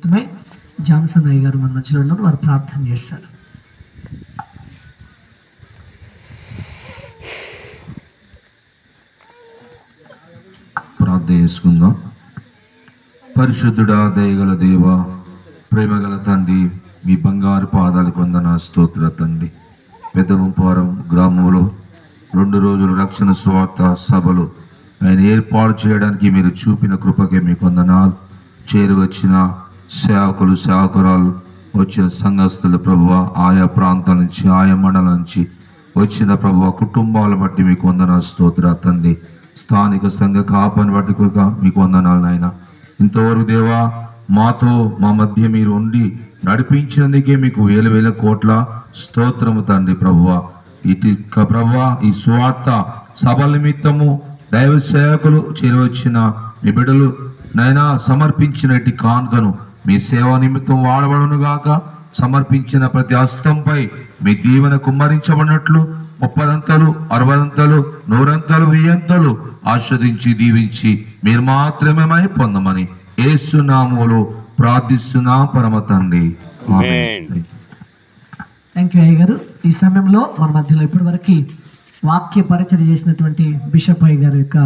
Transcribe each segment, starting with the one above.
నిమిత్తమై జాన్సన్ అయ్య గారు మన మధ్యలో ఉన్నారు, వారు ప్రార్థన చేస్తారు. ప్రార్థన చేసుకుందాం. పరిశుద్ధుడా, దయగల దేవ, ప్రేమగల తండ్రి, మీ బంగారు పాదాలకు వందన స్తోత్ర తండ్రి. పెద్దముపారం గ్రామంలో 2 రోజులు రక్షణ స్వార్థ సభలు ఆయన ఏర్పాటు చేయడానికి మీరు చూపిన కృపకే మీకు వందనాలు. చేరువచ్చిన సేవకులు, సేవకురాలు, వచ్చిన సంఘస్థులు ప్రభువ, ఆయా ప్రాంతాల నుంచి, ఆయా మండలం నుంచి వచ్చిన ప్రభువ కుటుంబాల బట్టి మీకు వందన స్తోత్ర తండ్రి. స్థానిక సంఘ కాపని బట్టి కూడా మీకు వందనాలు నాయన. ఇంతవరకు దేవా మాతో మా మధ్య మీరు ఉండి నడిపించినందుకే మీకు వేల కోట్ల స్తోత్రము తండ్రి. ప్రభువ ఇటు ప్రభువ ఈ స్వార్థ సభల నిమిత్తము దైవ సేవకులు చేరవచ్చిన మీ బిడ్డలు నైనా సమర్పించినట్టి కానుకను మీ సేవ నిమిత్తం వాడబడును గాక. సమర్పించిన ప్రతి హస్తంపై మీ దీవెన కుమ్మరించబడినట్లు 30 60 100 1000 ఆస్వాదించి దీవించి మీరు మాత్రమే మై పొందమని యేసు నామములో ప్రార్థిస్తున్నా పరమ తండ్రి. థ్యాంక్ యూ అయ్య గారు. ఈ సమయంలో మన మధ్యలో ఇప్పటి వరకు వాక్య పరిచయం చేసినటువంటి బిషప్ అయ్య గారి యొక్క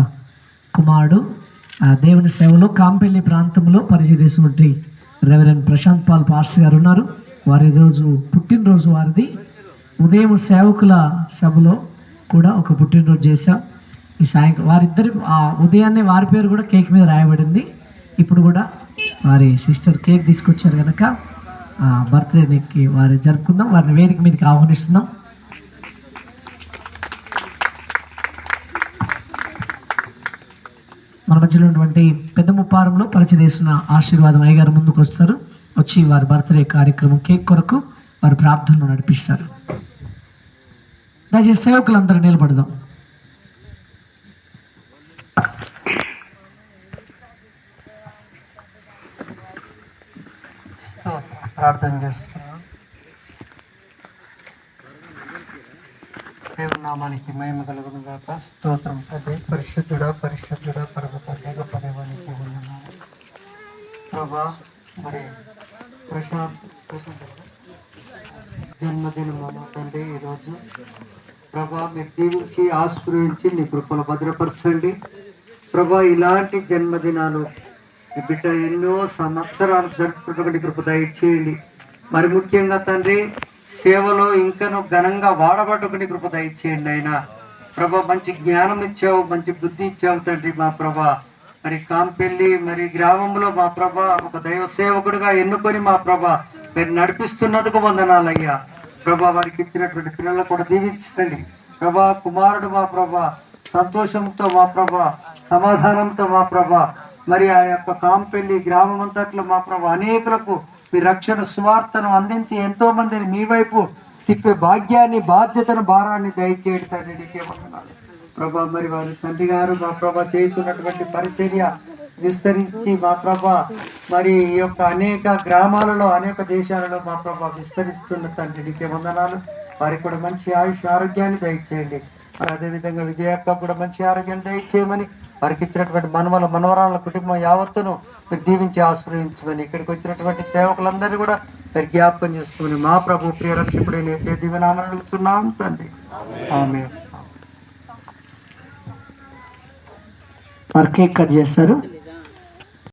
కుమారుడు దేవుని సేవలో కాంపెల్లి ప్రాంతంలో పరిచయం చేసినటువంటి రెవరెండ్ ప్రశాంత్ పాల్ పాస్టర్ గారు ఉన్నారు. వారి రోజు పుట్టినరోజు వారిది. ఉదయం సేవకుల సభలో కూడా ఒక పుట్టినరోజు చేశాం. ఈ సాయంత్రం వారిద్దరి ఉదయాన్నే వారి పేరు కూడా కేక్ మీద రాయబడింది. ఇప్పుడు కూడా వారి సిస్టర్ కేక్ తీసుకొచ్చారు కనుక బర్త్డేకి వారి జరుపుకుందాం. వారిని వేదిక మీదకి ఆహ్వానిస్తున్నాం. మన మధ్యలో ఉన్నటువంటి పెద్ద ముప్పారంలో పరిచయం చేసిన ఆశీర్వాదం అయ్య గారు ముందుకు వస్తారు. వచ్చి వారి బర్త్డే కార్యక్రమం కేక్ కొరకు వారి ప్రార్థనలు నడిపిస్తారు. దయచేసి సేవకులందరూ నిలబడదాం. ప్రార్థన చేస్తున్నాం. దేవుని నామానికి మహిమ కలుగును గాక. స్తోత్రం తండ్రి. పరిశుద్ధుడా పరమ తండ్రి గొప్ప దేవానికి వందనాలు ప్రభా. మరి ప్రశాంత్ జన్మదినము తండ్రి ఈరోజు ప్రభా మీరు దీవించి ఆశీర్వదించి నీ కృపను భద్రపరచండి ప్రభా. ఇలాంటి జన్మదినాలు ఈ బిడ్డ ఎన్నో సంవత్సరాలు జరుపుకున్నటువంటి కృప దయచేయండి. మరి ముఖ్యంగా తండ్రి సేవలో ఇంకనూ ఘనంగా వాడబడ్డటువంటి కృప దయచేయండి అయినా ప్రభా. మంచి జ్ఞానం ఇచ్చావు, మంచి బుద్ధి ఇచ్చావు తండ్రి మా ప్రభా. మరి కాంపెల్లి మరి గ్రామంలో మా ప్రభా ఒక దైవ సేవకుడిగా ఎన్నుకొని మా ప్రభా మీరు నడిపిస్తున్నందుకు వందనాలయ్యా ప్రభా. వారికి ఇచ్చినటువంటి పిల్లలు కూడా దీవించండి ప్రభా. కుమారుడు మా ప్రభా సంతోషంతో మా ప్రభా, సమాధానంతో మా ప్రభా, మరి ఆ యొక్క కాంపెల్లి గ్రామం అంతట్లో మా ప్రభా అనేకులకు మీ రక్షణ సువార్తను అందించి ఎంతో మందిని మీ వైపు తిప్పే భాగ్యాన్ని, బాధ్యతను, భారాన్ని దయచేయండి తండ్రి. నీకే వందనాలు ప్రభా. మరి వారి తండ్రి గారు మా ప్రభా చేస్తున్నటువంటి పరిచర్య విస్తరించి మా ప్రభా మరి ఈ యొక్క అనేక గ్రామాలలో, అనేక దేశాలలో మా ప్రభా విస్తరిస్తున్న తండ్రి. నీకే వందనాలు. వారికి కూడా మంచి ఆయుష్ ఆరోగ్యాన్ని దయచేయండి. మరి అదేవిధంగా విజయక్క కూడా మంచి ఆరోగ్యాన్ని దయచేయమని, వారికి ఇచ్చినటువంటి మనవరాల కుటుంబం యావత్తును మీరు దీవించి ఆశ్రయించమని, ఇక్కడికి వచ్చినటువంటి సేవకులందరినీ కూడా మీరు జ్ఞాపకం చేసుకుని మా ప్రభు ప్రియ రక్షకుడైన దీవెనామని అడుగుతున్నాం తండ్రి. ఆమేన్. వారు కేక్ కట్ చేస్తారు.